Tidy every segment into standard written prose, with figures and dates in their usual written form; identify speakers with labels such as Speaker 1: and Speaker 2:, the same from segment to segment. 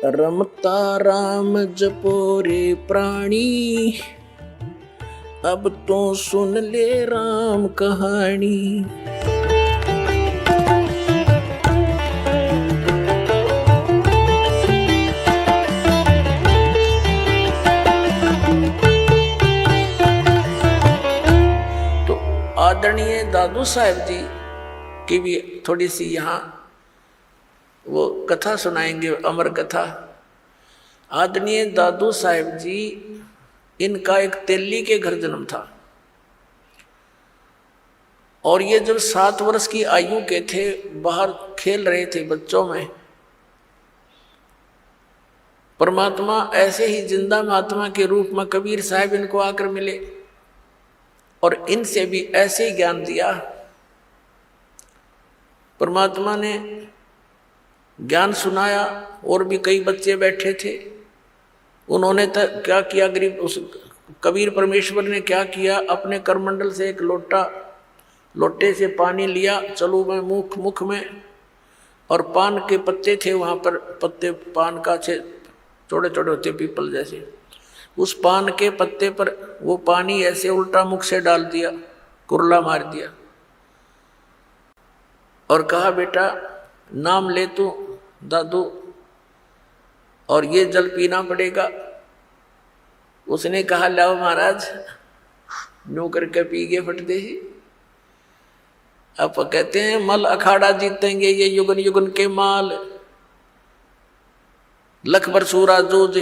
Speaker 1: रमता राम जपो रे प्राणी, अब तो सुन ले राम कहानी। तो आदरणीय दादू साहब जी की भी थोड़ी सी यहाँ वो कथा सुनाएंगे, अमर कथा। आदरणीय दादू साहब जी, इनका एक तेली के घर जन्म था और ये जब 7 वर्ष की आयु के थे, बाहर खेल रहे थे बच्चों में, परमात्मा ऐसे ही जिंदा महात्मा के रूप में कबीर साहब इनको आकर मिले और इनसे भी ऐसे ही ज्ञान दिया। परमात्मा ने ज्ञान सुनाया और भी कई बच्चे बैठे थे। उन्होंने क्या किया, गरीब उस कबीर परमेश्वर ने क्या किया, अपने करमंडल से एक लोटे से पानी लिया, चलो मैं मुख में, और पान के पत्ते थे वहाँ पर, पत्ते पान का छोटे छोटे होते पीपल जैसे, उस पान के पत्ते पर वो पानी ऐसे उल्टा मुख से डाल दिया, कुरला मार दिया और कहा बेटा नाम ले तू दादू और ये जल पीना पड़ेगा। उसने कहा लाओ महाराज, नो करके पी गए फटते ही। अब कहते हैं मल अखाड़ा जीतेंगे ये युगन युगन के माल, लख भर सूरा जूझ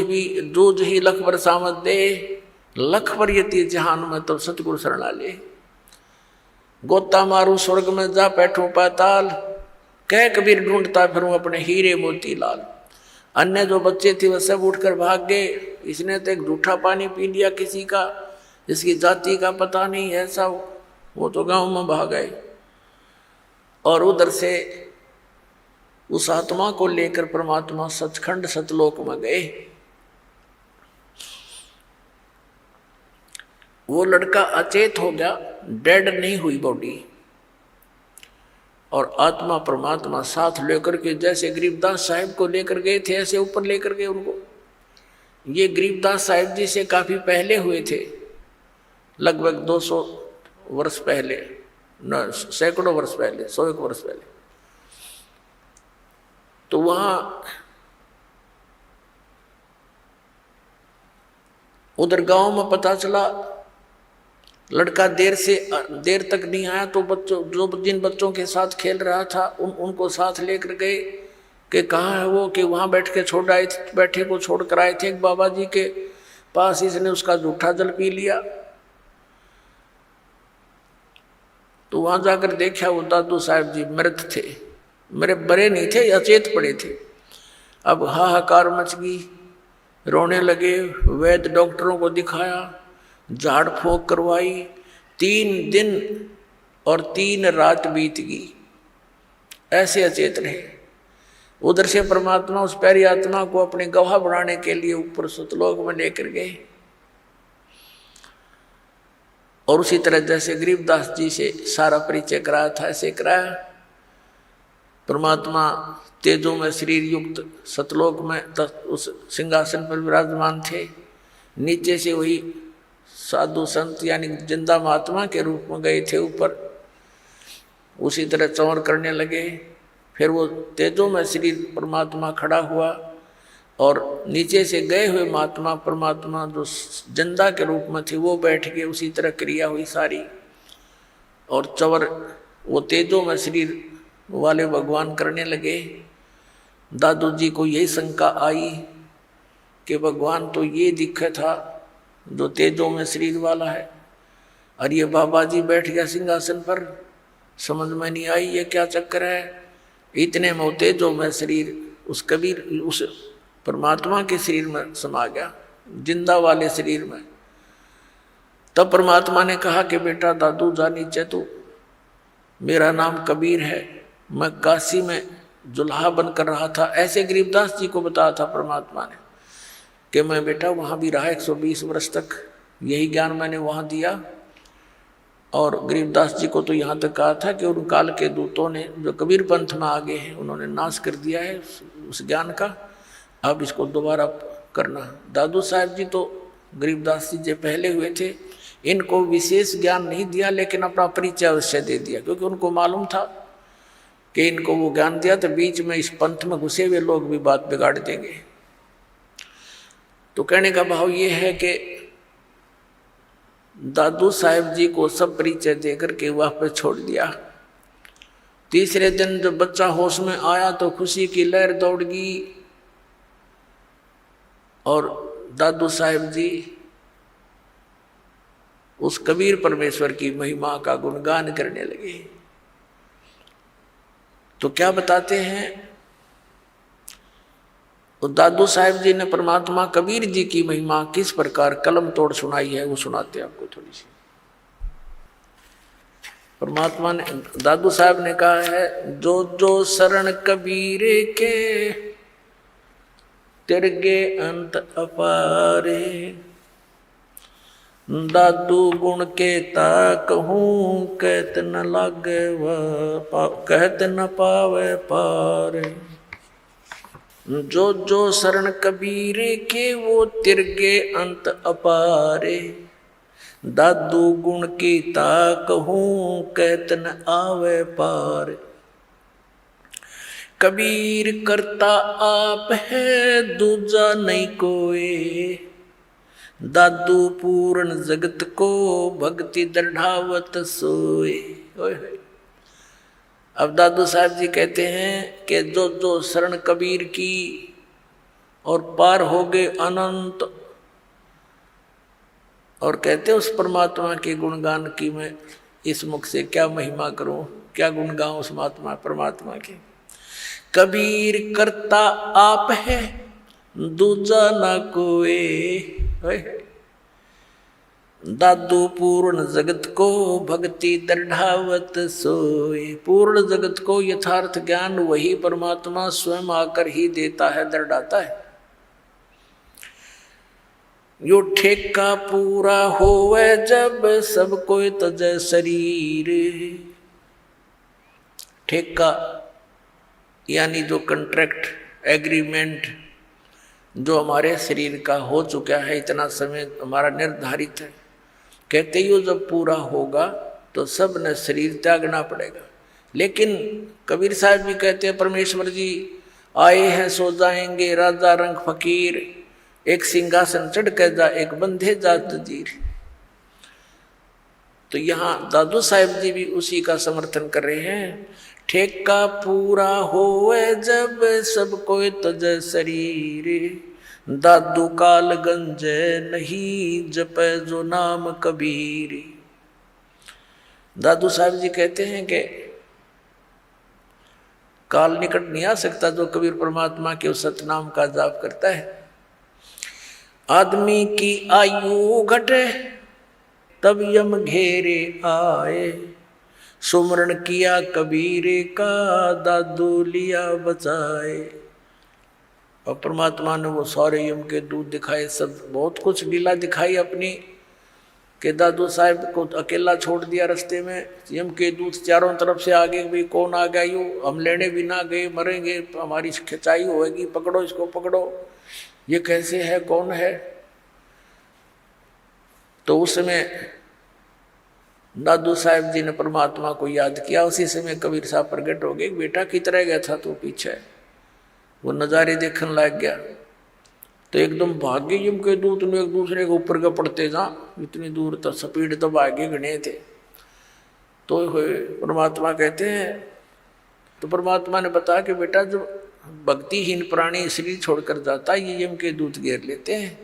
Speaker 1: ही लख भर सामत दे, लख भर यति जहान में तो सतगुरु शरणा ले। गोता मारू स्वर्ग में जा बैठूं पाताल, कह कबीर ढूंढता फिरूं अपने हीरे मोती लाल। अन्य जो बच्चे थे वह सब उठकर भाग गए। इसने तो एक झूठा पानी पी लिया किसी का, जिसकी जाति का पता नहीं, ऐसा वो तो गांव में भाग गए। और उधर से उस आत्मा को लेकर परमात्मा सचखंड सतलोक में गए। वो लड़का अचेत हो गया, डेड नहीं हुई बॉडी, और आत्मा परमात्मा साथ लेकर के, जैसे गरीबदास साहिब को लेकर गए थे ऐसे ऊपर लेकर गए उनको। ये गरीबदास साहिब जी से काफी पहले हुए थे, लगभग 200 वर्ष पहले, न सैकड़ों वर्ष पहले, 101 वर्ष पहले। तो वहां उधर गांव में पता चला, लड़का देर तक नहीं आया, तो जिन बच्चों के साथ खेल रहा था उनको साथ लेकर गए कि कहाँ है वो, कि वहाँ बैठ के बैठे को छोड़ कर आए थे एक बाबा जी के पास, इसने उसका जूठा जल पी लिया। तो वहाँ जाकर देखा वो दादू साहब जी मृत थे, मेरे बड़े नहीं थे, अचेत पड़े थे। अब हाहाकार मच गई, रोने लगे, वैद्य डॉक्टरों को दिखाया, झाड़ फूंक करवाई, 3 दिन और 3 रात बीत गई, ऐसे अचेत रहे। उधर से परमात्मा उस प्यारी आत्मा को अपने गवाह बनाने के लिए ऊपर सतलोक में लेकर गए। और उसी तरह जैसे गरीबदास जी से सारा परिचय कराया था, ऐसे कराया। परमात्मा तेजों में शरीर युक्त सतलोक में उस सिंहासन पर विराजमान थे। नीचे से वही साधु संत यानी जिंदा महात्मा के रूप में गए थे ऊपर, उसी तरह चौर करने लगे। फिर वो तेजों में शरीर परमात्मा खड़ा हुआ और नीचे से गए हुए महात्मा परमात्मा जो जिंदा के रूप में थे वो बैठ के, उसी तरह क्रिया हुई सारी। और चौर वो तेजों में शरीर वाले भगवान करने लगे। दादू जी को यही शंका आई कि भगवान तो ये दिखा था जो तेजों में शरीर वाला है, और ये बाबा जी बैठ गया सिंहासन पर, समझ में नहीं आई ये क्या चक्कर है। इतने में तेजों में शरीर उस कबीर उस परमात्मा के शरीर में समा गया, जिंदा वाले शरीर में। तब परमात्मा ने कहा कि बेटा दादू जा नीचे, तू, मेरा नाम कबीर है, मैं काशी में जुल्हा बनकर रहा था। ऐसे गरीबदास जी को बताया था परमात्मा ने कि मैं बेटा वहाँ भी रहा 120 वर्ष तक, यही ज्ञान मैंने वहाँ दिया। और गरीबदास जी को तो यहाँ तक कहा था कि उन काल के दूतों ने जो कबीर पंथ में आगे हैं उन्होंने नाश कर दिया है उस ज्ञान का। अब इसको दोबारा करना। दादू साहब जी तो गरीबदास जी जो पहले हुए थे, इनको विशेष ज्ञान नहीं दिया, लेकिन अपना परिचय अवश्य दे दिया, क्योंकि उनको मालूम था कि इनको वो ज्ञान दिया तो बीच में इस पंथ में घुसे हुए लोग भी बात बिगाड़ देंगे। तो कहने का भाव ये है कि दादू साहब जी को सब परिचय देकर के वहाँ पर छोड़ दिया। तीसरे दिन जब बच्चा होश में आया तो खुशी की लहर दौड़ गई और दादू साहब जी उस कबीर परमेश्वर की महिमा का गुणगान करने लगे। तो क्या बताते हैं, तो दादू साहब जी ने परमात्मा कबीर जी की महिमा किस प्रकार कलम तोड़ सुनाई है, वो सुनाते हैं आपको थोड़ी सी। परमात्मा ने, दादू साहब ने कहा है, जो जो शरण कबीर के तिरगे अंत अपारे, दादू गुण के ता कहूँ कहत न लागे कहत न पावे पारे। जो जो शरण कबीर के वो तिरगे अंत अपारे, दादू गुण की ता कहूँ कहत न आवे पार। कबीर करता आप है दूजा नहीं कोई, दादू पूर्ण जगत को भक्ति दृढ़ावत सोए। अब दादू साहब जी कहते हैं कि जो जो शरण कबीर की और पार हो गए अनंत, और कहते उस परमात्मा के गुणगान की मैं इस मुख से क्या महिमा करूं, क्या गुण गाऊं उस महात्मा परमात्मा के। कबीर करता आप है दूजा ना कोई, दादू पूर्ण जगत को भक्ति दृढ़ावत सोए। पूर्ण जगत को यथार्थ ज्ञान वही परमात्मा स्वयं आकर ही देता है, दृढ़ाता है। यो ठेका पूरा होवे जब सब कोई तजय शरीर। ठेका यानी जो कंट्रैक्ट एग्रीमेंट जो हमारे शरीर का हो चुका है, इतना समय हमारा निर्धारित है, कहते ही जब पूरा होगा तो सब ने शरीर त्यागना पड़ेगा। लेकिन कबीर साहब भी कहते हैं, परमेश्वर जी आए हैं सो जाएंगे, राजा रंग फकीर, एक सिंहासन चढ़ कर जा एक बंधे जात जीर। तो यहाँ दादू साहब जी भी उसी का समर्थन कर रहे हैं। ठेका पूरा होए जब सब कोई तजय शरीर, दादू काल गंजे नहीं जपे जो नाम कबीर। दादू साहब जी कहते हैं कि काल निकट नहीं आ सकता जो कबीर परमात्मा के उस सतनाम का जाप करता है। आदमी की आयु घटे तब यम घेरे आए, सुमरण किया कबीर का दादू लिया बचाए। और परमात्मा ने वो सारे यम के दूत दिखाए, सब बहुत कुछ लीला दिखाई अपनी, कि दादू साहब को अकेला छोड़ दिया रास्ते में, यम के दूत चारों तरफ से आगे भी कौन आ गया, यूँ हम लेने भी ना गए, मरेंगे, हमारी खिंचाई होगी, पकड़ो इसको पकड़ो, ये कैसे है, कौन है। तो उस समय दादू साहब जी ने परमात्मा को याद किया। उसी समय कबीर साहब प्रकट हो गए। बेटा कितना गया था तो पीछे वो नज़ारे देखने लग गया। तो एकदम भाग्य यम के दूत ने एक दूसरे के ऊपर के पड़ते जा, इतनी दूर तक स्पीड तो भाग्य गणे थे। तो परमात्मा कहते हैं, तो परमात्मा ने बताया कि बेटा जो भक्तिहीन प्राणी शरीर छोड़कर जाता है ये यम के दूत घेर लेते हैं,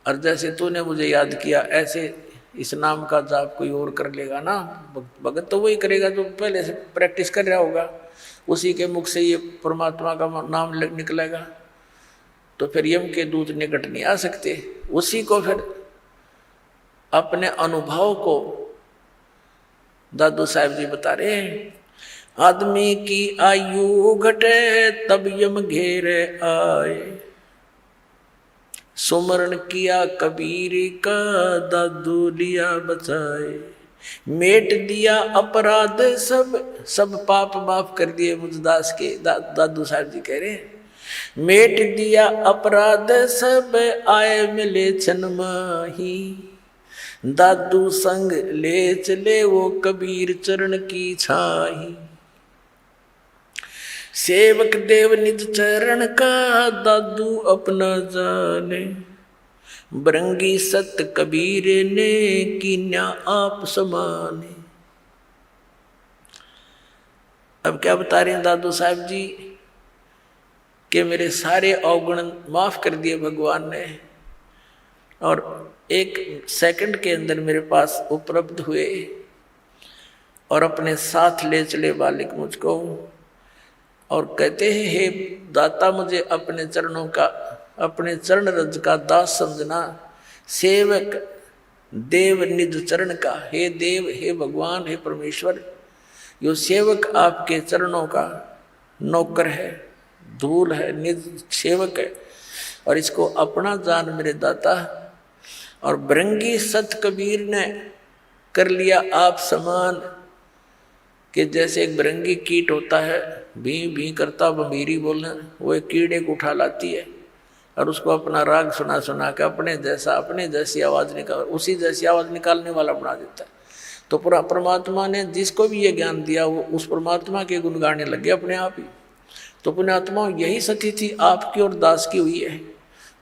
Speaker 1: और जैसे तूने मुझे याद किया ऐसे इस नाम का जाप कोई और कर लेगा ना, भगत तो वही करेगा जो पहले से प्रैक्टिस कर रहा होगा, उसी के मुख से ये परमात्मा का नाम निकलेगा। तो फिर यम के दूत निकट नहीं आ सकते। उसी को फिर अपने अनुभव को दादू साहब जी बता रहे हैं। आदमी की आयु घटे तब यम घेरे आए, सुमरण किया कबीर का दादू लिया बचाए। मेट दिया अपराध सब पाप माफ कर दिए मुझदास के। दादू साहब जी कह रहे हैं मेट दिया अपराध सब आए मिले छन माही, दादू संग ले चले वो कबीर चरण की छाही। सेवक देव निज चरण का दादू अपना जाने, बरंगी सत कबीर ने कीन्या आप समाने। अब क्या बता रहे हैं दादू साहब जी कि मेरे सारे अवगुण माफ कर दिए भगवान ने, और एक सेकंड के अंदर मेरे पास उपलब्ध हुए और अपने साथ ले चले बालिक मुझको, और कहते हैं हे दाता मुझे अपने चरणों का, अपने चरण रज का दास समझना, सेवक देव निज चरण का। हे देव, हे भगवान, हे परमेश्वर, यो सेवक आपके चरणों का नौकर है, धूल है, निज सेवक है, और इसको अपना जान मेरे दाता। और भृंगी सत कबीर ने कर लिया आप समान, कि जैसे एक भृंगी कीट होता है, भी भी करता बंबीरी बोलना, वो एक कीड़े को उठा लाती है और उसको अपना राग सुना सुना के अपने जैसा, अपने जैसी आवाज़ निकाल, उसी जैसी आवाज़ निकालने वाला बना देता है। तो पूरा परमात्मा ने जिसको भी ये ज्ञान दिया वो उस परमात्मा के गुण गाने लगे अपने आप ही। तो पुण्यात्मा यही स्थिति आपकी और दास की हुई है।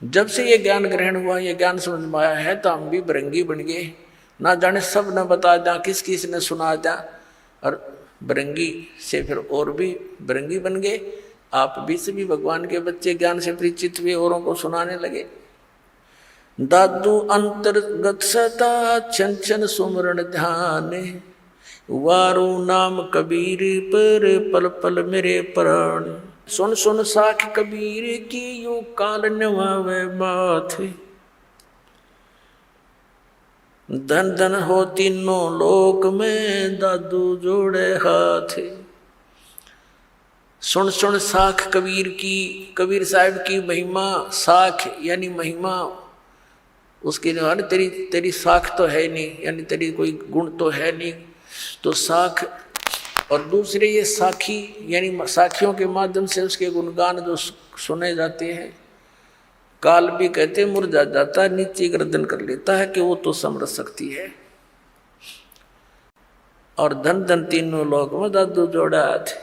Speaker 1: जब से ये ज्ञान ग्रहण हुआ, ये ज्ञान समझ में आया है, तो हम भी भृंगी बन गए, ना जाने सब न बता दें, किस किस ने सुना दें, और भृंगी से फिर और भी भृंगी बन गए। आप भी सभी भगवान के बच्चे ज्ञान से परिचित हुए, औरों को सुनाने लगे। दादू अंतर्गत सदा छन छन सुमरण ध्यान, वारू नाम कबीर पर पल पल मेरे प्राण। सुन सुन साख कबीर की यू काल नवावे माथे, धन धन हो तीनों लोक में दादू जोड़े हाथ। सुन सुन साख कबीर की, कबीर साहब की महिमा, साख यानी महिमा, उसकी तेरी तेरी साख तो है नहीं, यानी तेरी कोई गुण तो है नहीं, तो साख। और दूसरे ये साखी, यानी साखियों के माध्यम से उसके गुणगान जो सुने जाते हैं। काल भी कहते मुरझा जाता है, नीचे गर्दन कर लेता है कि वो तो समझ सकती है। और धन धन तीनों लोक में दादू जोड़ा थे।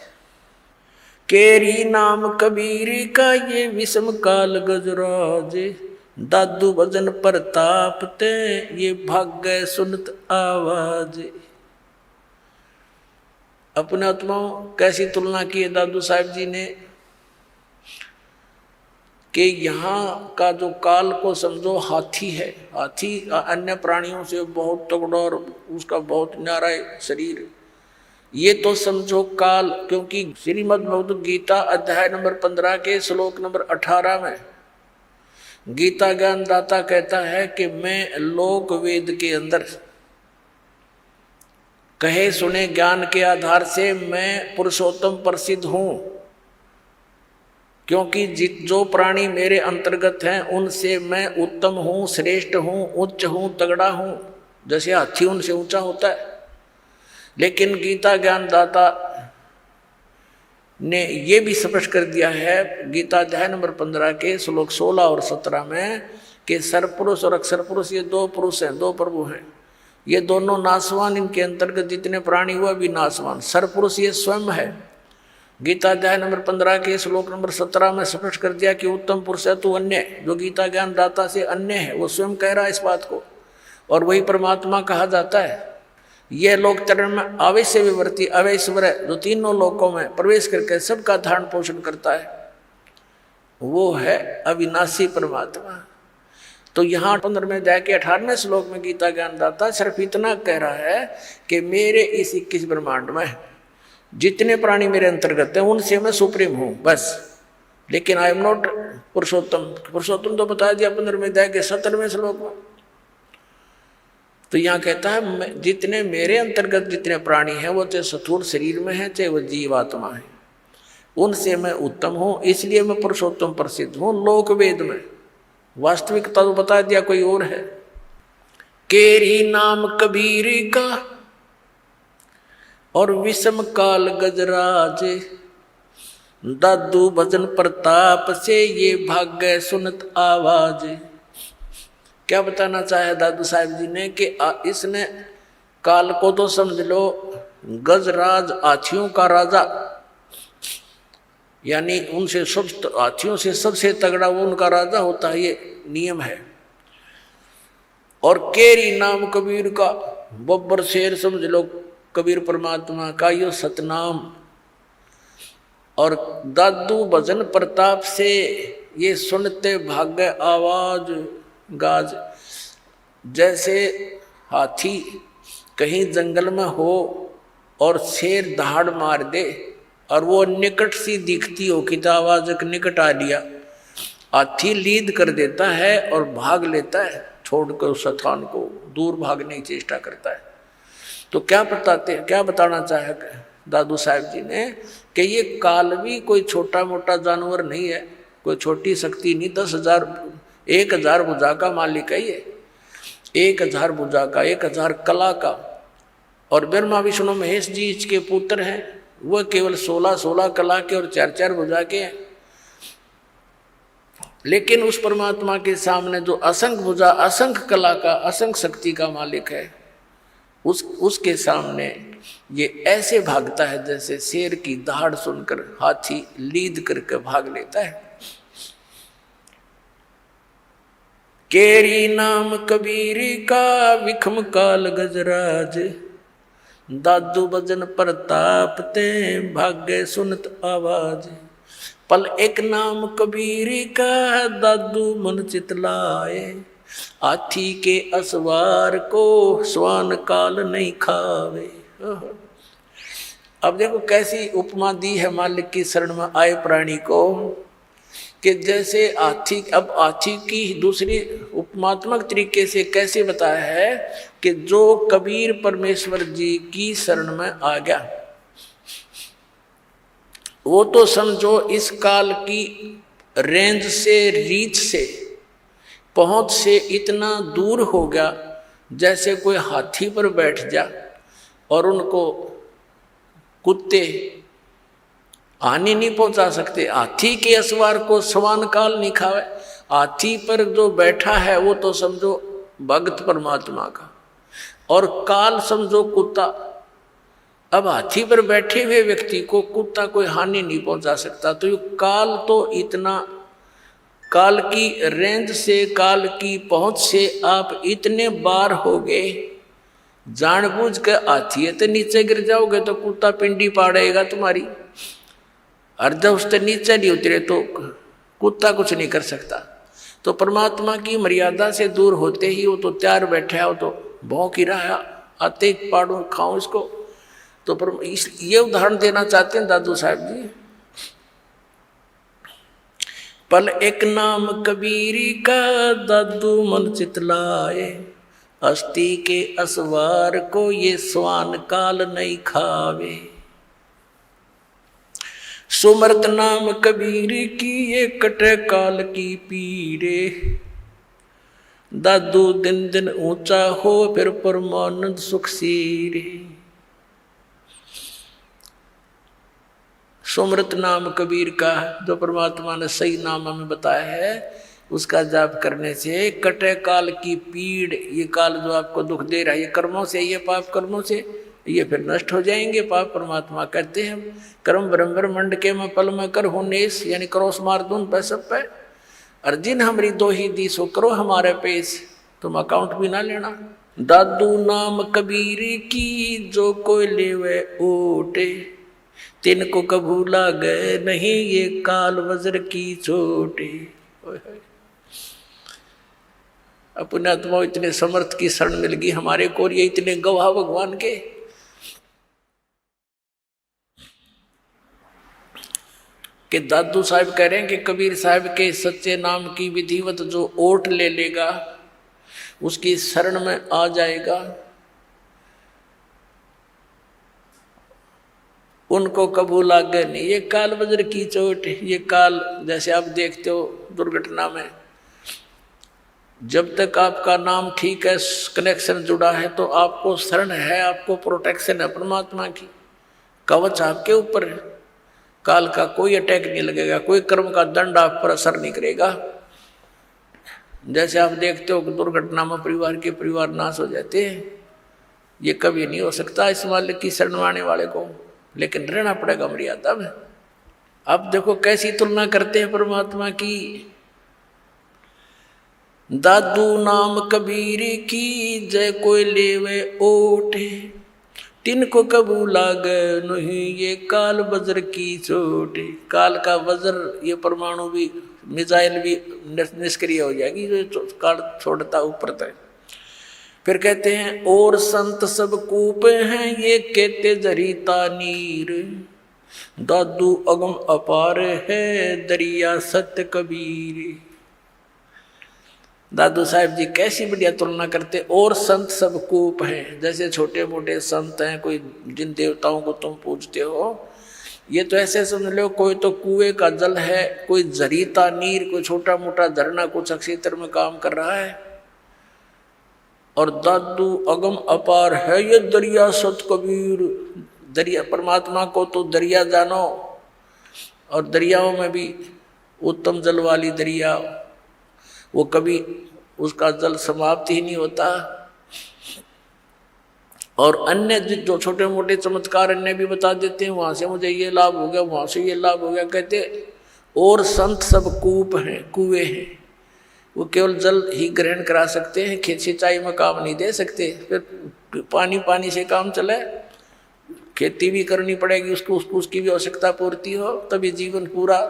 Speaker 1: केरी नाम कबीर का ये विषम काल गजराज, दादू भजन प्रताप ते ये भाग्य सुनत आवाज। अपने आत्माओं कैसी तुलना की है दादू साहब जी ने, कि यहाँ का जो काल को समझो हाथी है, हाथी अन्य प्राणियों से बहुत तगड़ा और उसका बहुत न्यारा शरीर, ये तो समझो काल। क्योंकि श्रीमद् भगवद गीता अध्याय नंबर 15 के श्लोक नंबर 18 में गीता ज्ञान दाता कहता है कि मैं लोक वेद के अंदर कहे सुने ज्ञान के आधार से मैं पुरुषोत्तम प्रसिद्ध हूँ, क्योंकि जो प्राणी मेरे अंतर्गत हैं उनसे मैं उत्तम हूँ, श्रेष्ठ हूँ, उच्च हूँ, तगड़ा हूँ। जैसे हाथी उनसे ऊंचा होता है। लेकिन गीता ज्ञान दाता ने ये भी स्पष्ट कर दिया है गीता अध्याय नंबर 15 के श्लोक 16 और 17 में कि सरपुरुष और अक्षर पुरुष ये दो पुरुष हैं, दो प्रभु हैं, ये दोनों नासवान, इनके अंतर्गत जितने प्राणी हुआ भी नासवान। सरपुरुष ये स्वयं है। गीता अध्याय नंबर 15 के श्लोक नंबर 17 में स्पष्ट कर दिया कि उत्तम पुरुष है तू अन्य, जो गीता ज्ञान दाता से अन्य है, वो स्वयं कह रहा है इस बात को, और वही परमात्मा कहा जाता है। यह लोक चरण में अवश्य विवर्ती अवैश्वर है, जो तीनों लोकों में प्रवेश करके सबका धारण पोषण करता है, वो है अविनाशी परमात्मा। तो यहाँ 15वें अध्याय के 18वें श्लोक में गीता ज्ञान दाता सिर्फ इतना कह रहा है कि मेरे इस 21 ब्रह्मांड में जितने प्राणी मेरे अंतर्गत हैं उनसे मैं सुप्रीम हूँ बस। लेकिन आई एम नॉट पुरुषोत्तम। पुरुषोत्तम तो बता दिया 15वें अध्याय के 17वें श्लोक में। तो यहाँ कहता है जितने मेरे अंतर्गत जितने प्राणी हैं वो चाहे स्थूल शरीर में है चाहे वो जीवात्मा है, उनसे मैं उत्तम हूँ, इसलिए मैं पुरुषोत्तम प्रसिद्ध हूँ लोक वेद में। वास्तविकता तो बता दिया कोई और है। केरी नाम कबीर का और विषम काल गजराज, दादू भजन प्रताप से ये भाग्य सुनत आवाज। क्या बताना चाहे दादू साहब जी ने कि इसने काल को तो समझ लो गजराज हाथियों का राजा, यानी उनसे सब हाथियों से सबसे तगड़ा वो उनका राजा होता है, ये नियम है। और केरी नाम कबीर का, बब्बर शेर समझ लो कबीर परमात्मा का यो सतनाम। और दादू भजन प्रताप से ये सुनते भाग्य आवाज गाज। जैसे हाथी कहीं जंगल में हो और शेर दहाड़ मार दे और वो निकट सी दिखती हो कि तो आवाज एक निकट आ लिया, हाथी लीद कर देता है और भाग लेता है, छोड़कर उस स्थान को दूर भागने की चेष्टा करता है। तो क्या बताना चाहे दादू साहब जी ने कि ये काल भी कोई छोटा मोटा जानवर नहीं है, कोई छोटी शक्ति नहीं। 10,000 भुजा का मालिक है ये, 1000 भुजा का, 1000 कला का। और ब्रह्मा विष्णु महेश जी इसके पुत्र हैं, वह केवल 16 कला के और 4 भुजा के हैं। लेकिन उस परमात्मा के सामने जो असंख्य भुजा, असंख्य कला का, असंख्य शक्ति का मालिक है, उसके सामने ये ऐसे भागता है जैसे शेर की दहाड़ सुनकर हाथी लीद करके भाग लेता है। केरी नाम कबीर का विखम काल गजराज, दादू भजन प्रताप ते भाग्य सुनत आवाज। पल एक नाम कबीर का दादू मन चितलाए, हाथी के असवार को स्वान काल नहीं खावे। अब देखो कैसी उपमा दी है मालिक की शरण में आए प्राणी को, कि जैसे हाथी। अब हाथी की दूसरी उपमात्मक तरीके से कैसे बताया है कि जो कबीर परमेश्वर जी की शरण में आ गया, वो तो समझो इस काल की रेंज से, रीच से, पहुंच से इतना दूर हो गया जैसे कोई हाथी पर बैठ जा और उनको कुत्ते हानि नहीं पहुंचा सकते। हाथी के असवार को स्वान काल नहीं खावे। हाथी पर जो बैठा है वो तो समझो भक्त परमात्मा का, और काल समझो कुत्ता। अब हाथी पर बैठे हुए व्यक्ति को कुत्ता कोई हानि नहीं पहुंचा सकता। तो ये काल तो इतना, काल की रेंज से, काल की पहुंच से आप इतने बार हो गए, जानबूझ के हाथी है तो नीचे गिर जाओगे तो कुत्ता पिंडी पाड़ेगा तुम्हारी, और जब उससे नीचे नहीं उतरे तो कुत्ता कुछ नहीं कर सकता। तो परमात्मा की मर्यादा से दूर होते ही वो तो तैयार बैठा है, वो तो भौंक ही रहा है, आते ही पाड़ू खाऊं इसको। तो ये उदाहरण देना चाहते हैं दादू साहब जी। पल एक नाम कबीरी का दादू मन चितलाए, अस्थि के असवार को ये स्वान काल नहीं खावे। सुमरत नाम कबीर की ये कटे काल की पीरे, दादू दिन दिन ऊंचा हो फिर परमानंद सुख सीरे। सुमरत नाम कबीर का, जो परमात्मा ने सही नाम हमें बताया है, उसका जाप करने से कटे काल की पीड़, ये काल जो आपको दुख दे रहा है, ये कर्मों से, ये पाप कर्मों से, ये फिर नष्ट हो जाएंगे। पाप परमात्मा कहते हैं कर्म ब्रह्म मंड के मैं पल में कर हो नेस, यानी क्रोस मार दूं पे सब पे, अर्जिन हमरी दो ही दी सो करो हमारे पेश, तुम अकाउंट भी ना लेना। दादू नाम कबीर की जो कोई लेवे ओटे, तिनको कभू लागे नहीं ये काल वज्र की चोटे। अपने आत्मा इतने समर्थ की शरण मिल गई हमारे को, और ये इतने गवाह भगवान के कि दादू साहब कह रहे हैं कि कबीर साहब के सच्चे नाम की विधिवत जो ओट ले लेगा, उसकी शरण में आ जाएगा, उनको कबू लागे नहीं ये काल वज्र की चोट। ये काल जैसे आप देखते हो दुर्घटना में, जब तक आपका नाम ठीक है, कनेक्शन जुड़ा है, तो आपको शरण है, आपको प्रोटेक्शन है परमात्मा की, कवच आपके ऊपर है। काल का कोई अटैक नहीं लगेगा, कोई कर्म का दंड आप पर असर नहीं करेगा। जैसे आप देखते हो कि दुर्घटना में परिवार नाश हो जाते हैं, ये कभी नहीं हो सकता इस मालिक की शरण में आने वाले को, लेकिन रहना पड़ेगा मर्यादा में। अब देखो कैसी तुलना करते हैं परमात्मा की। दादू नाम कबीर की जय कोई लेवे ओठे, तिनको कबू लागे नहीं ये काल वज्र की चोट। काल का वज्र, ये परमाणु भी, मिसाइल भी निष्क्रिय हो जाएगी जो काल छोड़ता ऊपर तक। फिर कहते हैं और संत सब कूप हैं ये कहते जरीता नीर, दादू अगम अपार है दरिया सत्य कबीर। दादू साहब जी कैसी बढ़िया तुलना करते। और संत सब कूप हैं, जैसे छोटे मोटे संत हैं, कोई जिन देवताओं को तुम पूजते हो, ये तो ऐसे समझ लो कोई तो कुएं का जल है, कोई जरीता नीर, कोई छोटा मोटा झरना कुछ क्षेत्र में काम कर रहा है। और दादू अगम अपार है ये दरिया सत कबीर। दरिया, परमात्मा को तो दरिया जानो, और दरियाओं में भी उत्तम जल वाली दरिया, वो कभी उसका जल समाप्त ही नहीं होता। और अन्य जो छोटे मोटे चमत्कार अन्य भी बता देते हैं, वहां से मुझे ये लाभ हो गया, वहां से ये लाभ हो गया। कहते और संत सब कूप हैं, कुएं हैं, वो केवल जल ही ग्रहण करा सकते हैं, खेत सिंचाई में काम नहीं दे सकते। फिर पानी से काम चले, खेती भी करनी पड़ेगी, उसकी भी आवश्यकता पूर्ति हो, तभी जीवन पूरा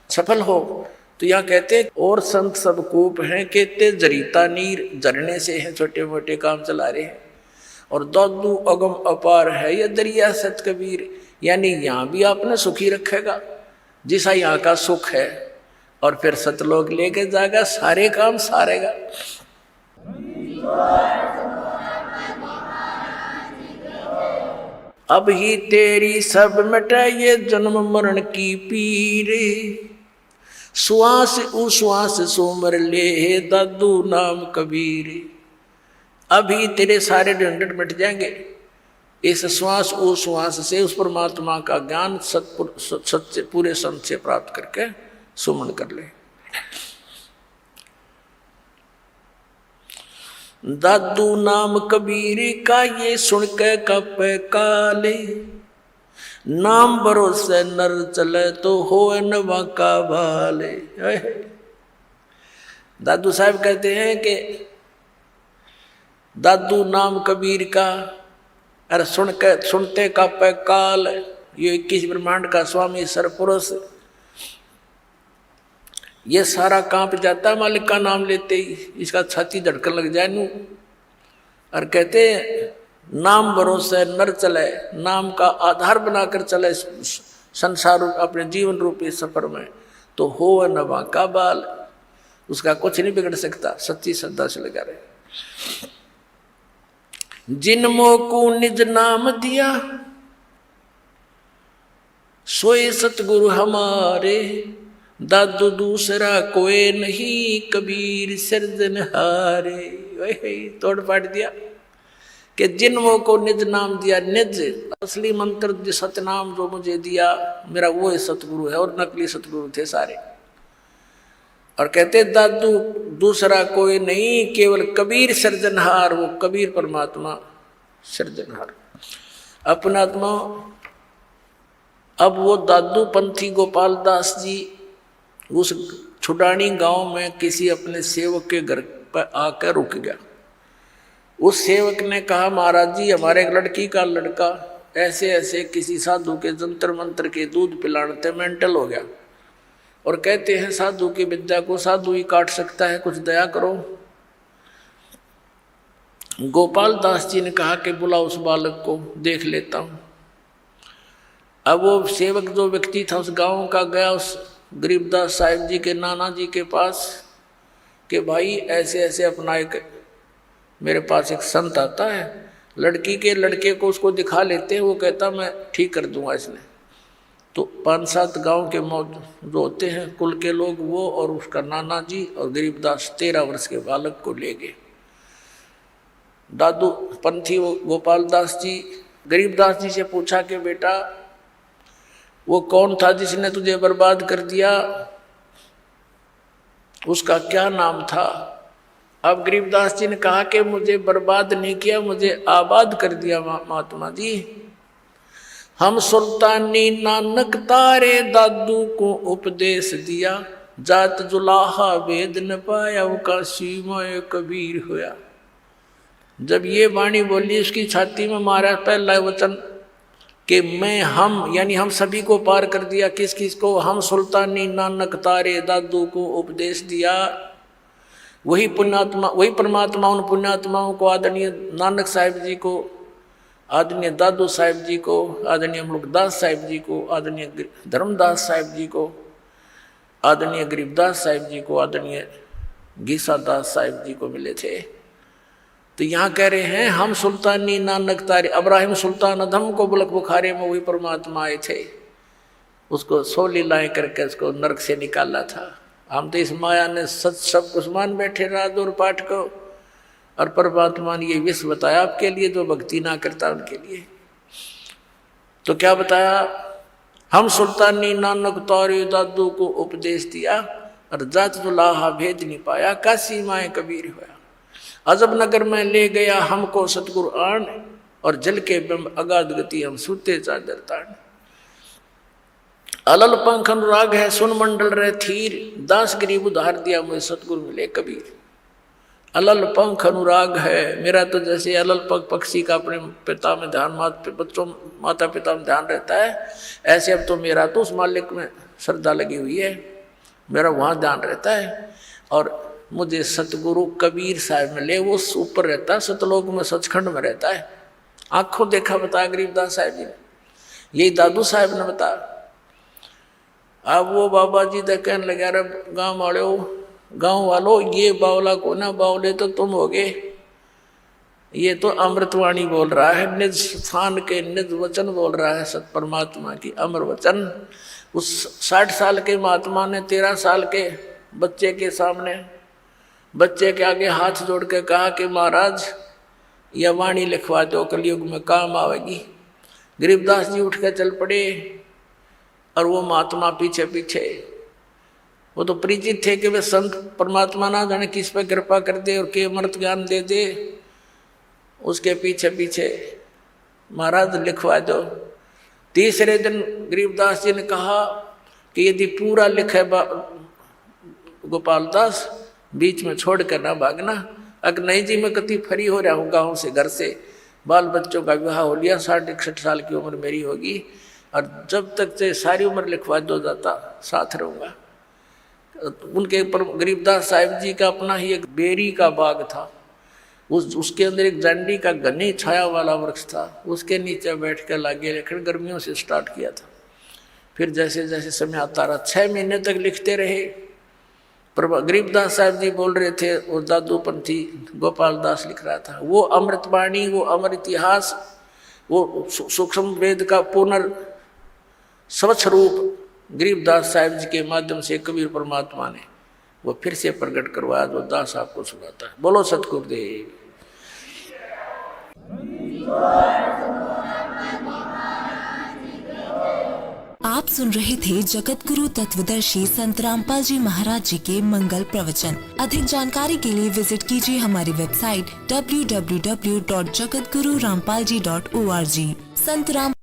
Speaker 1: सफल हो। तो यहाँ कहते हैं और संत सब कूप हैं, कहते जरीता नीर, झरने से हैं, छोटे मोटे काम चला रहे हैं। और दादू अगम अपार है ये दरिया सत कबीर, यानी यहाँ भी आपने सुखी रखेगा जैसा यहाँ का सुख है, और फिर सतलोक लेके जाएगा, सारे काम सारेगा। अब ही तेरी सब मिटे ये जन्म मरण की पीर, श्वास उश्वास सोमर ले दादू नाम कबीर। अभी तेरे सारे झंझट मिट जाएंगे, इस श्वास उश्वास से उस परमात्मा का ज्ञान सच्चे पूरे संत से प्राप्त करके सुमन कर ले। दादू नाम कबीर का ये सुन के कप काले, नाम भरोसे नर चले तो हो नवा का भाले। दादू साहब कहते हैं कि दादू नाम कबीर का, अरे सुनते का पे काल, ये 21 ब्रह्मांड का स्वामी सरपुरुष, ये सारा कांप जाता मालिक का नाम लेते ही, इसका छाती धड़कन लग जाए नू। और कहते नाम भरोसे नर चले, नाम का आधार बनाकर चले संसार अपने जीवन रूपी सफर में, तो हो नवा का बाल, उसका कुछ नहीं बिगड़ सकता, सच्ची श्रद्धा से लगा रहे। जिन मोको निज नाम दिया सोए सतगुरु हमारे, दादू दूसरा कोई नहीं कबीर सिरजनहारे। वही तोड़ पाट दिया कि जिन को निज नाम दिया, निज असली मंत्र जो सतनाम जो मुझे दिया मेरा वो है सतगुरु है, और नकली सतगुरु थे सारे। और कहते दादू दूसरा कोई नहीं केवल कबीर सृजनहार, वो कबीर परमात्मा सृजनहार अपना आत्मा। अब वो दादू पंथी गोपाल दास जी उस छुडानी गांव में किसी अपने सेवक के घर पर आकर रुक गया। उस सेवक ने कहा महाराज जी हमारे एक लड़की का लड़का ऐसे ऐसे किसी साधु के जंतर मंत्र के दूध पिलाने मेंटल हो गया, और कहते हैं साधु की विद्या को साधु ही काट सकता है, कुछ दया करो। गोपाल दास जी ने कहा कि बुला उस बालक को, देख लेता हूं। अब वो सेवक जो व्यक्ति था उस गांव का गया उस गरीबदास साहिब जी के नाना जी के पास कि भाई ऐसे ऐसे अपना एक मेरे पास एक संत आता है, लड़की के लड़के को उसको दिखा लेते हैं, वो कहता मैं ठीक कर दूंगा इसने। तो 5-7 गांव के जो होते हैं कुल के लोग, वो और उसका नाना जी और गरीबदास 13 वर्ष के बालक को ले गए। दादू पंथी वो गोपाल दास जी गरीबदास जी से पूछा कि बेटा वो कौन था जिसने तुझे बर्बाद कर दिया, उसका क्या नाम था। अब गरीबदास जी ने कहा कि मुझे बर्बाद नहीं किया, मुझे आबाद कर दिया महात्मा जी। हम सुल्तानी नानक तारे दादू को उपदेश दिया, जात जुलाहा वेद न पाया, वो काशी में कबीर होया। जब ये वाणी बोली, उसकी छाती में मारा पहला वचन कि मैं हम यानी हम सभी को पार कर दिया। किस किस को? हम सुल्तानी नानक तारे दादू को उपदेश दिया। वही पुण्यात्मा, वही परमात्मा उन पुण्यात्माओं को, आदरणीय नानक साहिब जी को, आदरणीय दादू साहिब जी को, आदरणीय मुल्कदास साहिब जी को, आदरणीय धर्मदास साहिब जी को, आदरणीय गरीबदास साहिब जी को, आदरणीय गीसादास साहिब जी को मिले थे। तो यहाँ कह रहे हैं हम सुल्तानी नानक तारे, अब्राहिम सुल्तान अधम को बुलक बुखारे में वही परमात्मा आए थे, उसको 100 लीलाएं करके उसको नरक से निकाला था। हम तो इस माया ने सच सब कुछ मान बैठे रात और पाठ को, और परमात्मा ने ये विष बताया आपके लिए, जो भक्ति ना करता उनके लिए। तो क्या बताया? हम सुल्तानी नानक तारे दादू को उपदेश दिया, और जात जुलाहा भेद नहीं पाया, काशी माए कबीर होया। अजब नगर में ले गया हमको सतगुरु आन, और जल के बिंब अगाध गति हम सूते चादर तान। अलल पंख अनुराग है सुन मंडल रहे थीर, दास गरीब उधार दिया मुझे सतगुरु मिले कबीर। अलल पंख अनुराग है, मेरा तो जैसे अलल पंख पक्षी का अपने पिता में ध्यान, बच्चों माता पिता में ध्यान रहता है, ऐसे अब तो मेरा तो उस मालिक में श्रद्धा लगी हुई है, मेरा वहाँ ध्यान रहता है। और मुझे सतगुरु कबीर साहब मिले, वो ऊपर रहता है, सतलोक में सचखंड में रहता है। आंखों देखा बताया गरीबदास साहब जी ने, यही दादू साहब ने बताया। अब वो बाबा जी तो कहने लगे, अरे गाँव वालों ये बावला को ना, बावले तो तुम होगे, ये तो अमृतवाणी बोल रहा है, निज स्थान के निज वचन बोल रहा है, सत परमात्मा की अमर वचन। उस 60 साल के महात्मा ने 13 साल के बच्चे के सामने, बच्चे के आगे हाथ जोड़ के कहा कि महाराज यह वाणी लिखवा दो, कलयुग में काम आवेगी। गरीबदास जी उठ के चल पड़े, और वो महात्मा पीछे पीछे। वो तो परिचित थे कि वे संत परमात्मा ना जाने किस पे कृपा कर दे और के अमृत ज्ञान दे दे, उसके पीछे पीछे महाराज लिखवा दो। तीसरे दिन गरीबदास जी ने कहा कि यदि पूरा लिखे गोपाल दास, बीच में छोड़ कर ना भागना। अगर नहीं जी मैं कति फ्री हो रहा हूँ गाँव से, घर से, बाल बच्चों का विवाह हो लिया, 60-61 साल की उम्र मेरी होगी, और जब तक से सारी उम्र लिखवा दो जाता साथ रहूँगा। उनके पर गरीबदास साहिब जी का अपना ही एक बेरी का बाग था, उसके अंदर एक जांडी का घनी छाया वाला वृक्ष था, उसके नीचे बैठ कर लागे लेखन गर्मियों से स्टार्ट किया था। फिर जैसे जैसे समय आता रहा, 6 महीने तक लिखते रहे। गरीबदास साहब जी बोल रहे थे और दादूपंथी गोपाल दास लिख रहा था। वो अमृतवाणी, वो अमर इतिहास, वो सूक्ष्म वेद का स्वच्छ रूप गरीबदास साहिब जी के माध्यम से कबीर परमात्मा ने वो फिर से प्रकट करवाया, जो दास आपको सुनाता है। बोलो सतगुरुदेव।
Speaker 2: आप सुन रहे थे जगत गुरु तत्वदर्शी संत रामपाल जी महाराज जी के मंगल प्रवचन। अधिक जानकारी के लिए विजिट कीजिए हमारी वेबसाइट www.jagatgururampalji.org। संत राम